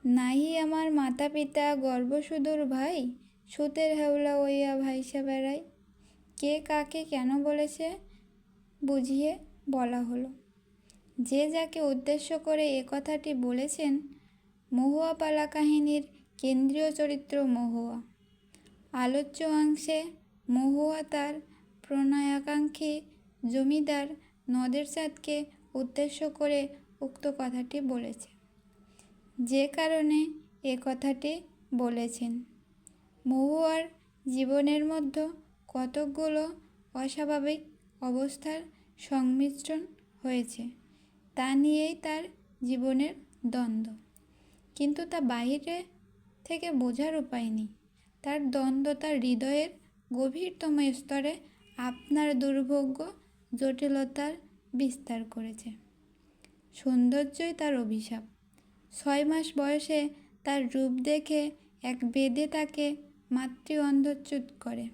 নাহি আমার মাতা পিতা গর্ভসুদূর ভাই, সুতের হেওলা ওইয়া ভাইসা বেড়াই। কে কাকে কেন বলেছে বুঝিয়ে বলা হলো। যে যাকে উদ্দেশ্য করে এ কথাটি বলেছেন, মহুয়া পালা কাহিনীর কেন্দ্রীয় চরিত্র মহুয়া। আলোচ্য অংশে মহুয়া তার প্রণয়াকাঙ্ক্ষী জমিদার নদের চাঁদকে উদ্দেশ্য করে উক্ত কথাটি বলেছে। যে কারণে এ কথাটি বলেছেন, মহুয়ার জীবনের মধ্যে কতকগুলো অস্বাভাবিক অবস্থার সংমিশ্রণ হয়েছে, তা নিয়েই তার জীবনের দ্বন্দ্ব। কিন্তু তা বাহিরে থেকে বোঝার উপায় নেই। তার দ্বন্দ্ব তার হৃদয়ের গভীরতম স্তরে আপনার দুর্ভোগ্য জটিলতার বিস্তার করেছে। সৌন্দর্যই তার অভিশাপ। 6 মাস বয়সে তার রূপ দেখে এক বেদে তাকে মাতৃ অন্ধচ্যুত করে।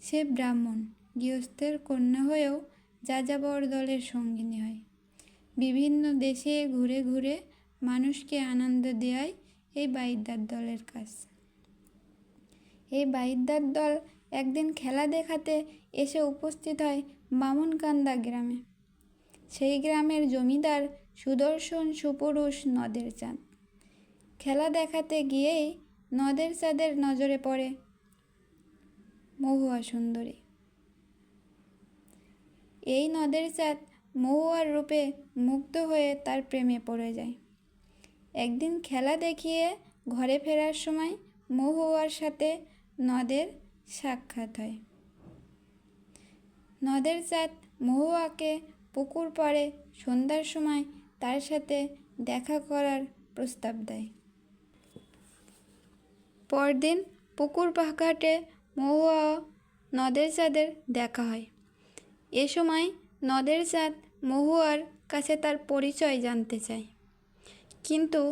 সে ব্রাহ্মণ গৃহস্থের কন্যা হয়েও যাযাবর দলের সঙ্গিনী হয়। বিভিন্ন দেশে ঘুরে ঘুরে মানুষকে আনন্দ দেওয়াই এই বাইদ্যার দলের কাজ। এই বাইদ্যার দল একদিন খেলা দেখাতে এসে উপস্থিত হয় বামুনকান্দা গ্রামে। সেই গ্রামের জমিদার সুদর্শন সুপুরুষ নদের চাঁদ। খেলা দেখাতে গিয়েই নদের চাঁদের নজরে পড়ে মহুয়া সুন্দরী। এই নদের চাঁদ মহুয়ার রূপে মুগ্ধ হয়ে তার প্রেমে পড়ে যায়। একদিন খেলা দেখিয়ে ঘরে ফেরার সময় মহুয়ার সাথে নদের সাক্ষাৎ হয়। নদের চাঁদ মহুয়াকে পুকুর পাড়ে সন্ধ্যার সময় তার সাথে দেখা করার প্রস্তাব দেয়। পরদিন পুকুর ঘাটে মহুয়া ও নদের চাঁদের দেখা হয়। এ সময় নদের চাঁদ মহুয়ার কাছে তার পরিচয় জানতে চায়, কিন্তু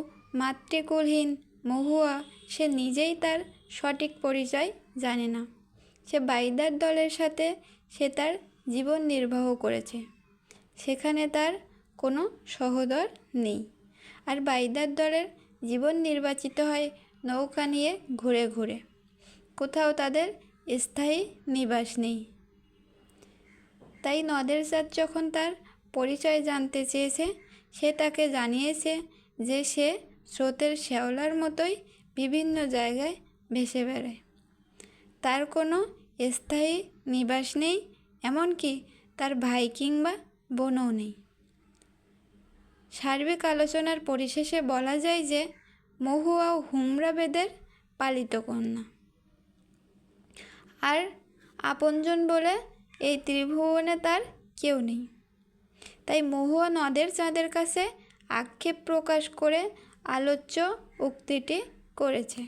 মাতৃকুলহীন মহুয়া সে নিজেই তার সঠিক পরিচয় জানে না। সে বাইদার দলের সাথে সে তার জীবন নির্বাহ করেছে, সেখানে তার কোনো সহোদর নেই। আর বাইদার দলের জীবন নির্বাচিত হয় নৌকা নিয়ে ঘুরে ঘুরে, কোথাও তাদের স্থায়ী নিবাস নেই। তাই নদের চাঁদ যখন তার পরিচয় জানতে চেয়েছে, সে তাকে জানিয়েছে যে সে স্রোতের শ্যাওলার মতোই বিভিন্ন জায়গায় ভেসে বেড়ায়। তার কোনো স্থায়ী নিবাস নেই, এমনকি তার ভাই কিংবা বোনও নেই। সার্বিক আলোচনার পরিশেষে বলা যায় যে মহুয়া হুমরা বেদের পালিত কন্যা, আর আপনজন বলে এই ত্রিভুবনে তার কেউ নেই। তাই মহুয়া নদের চাঁদের কাছে আক্ষেপ প্রকাশ করে আলোচ্য উক্তিটি করেছে।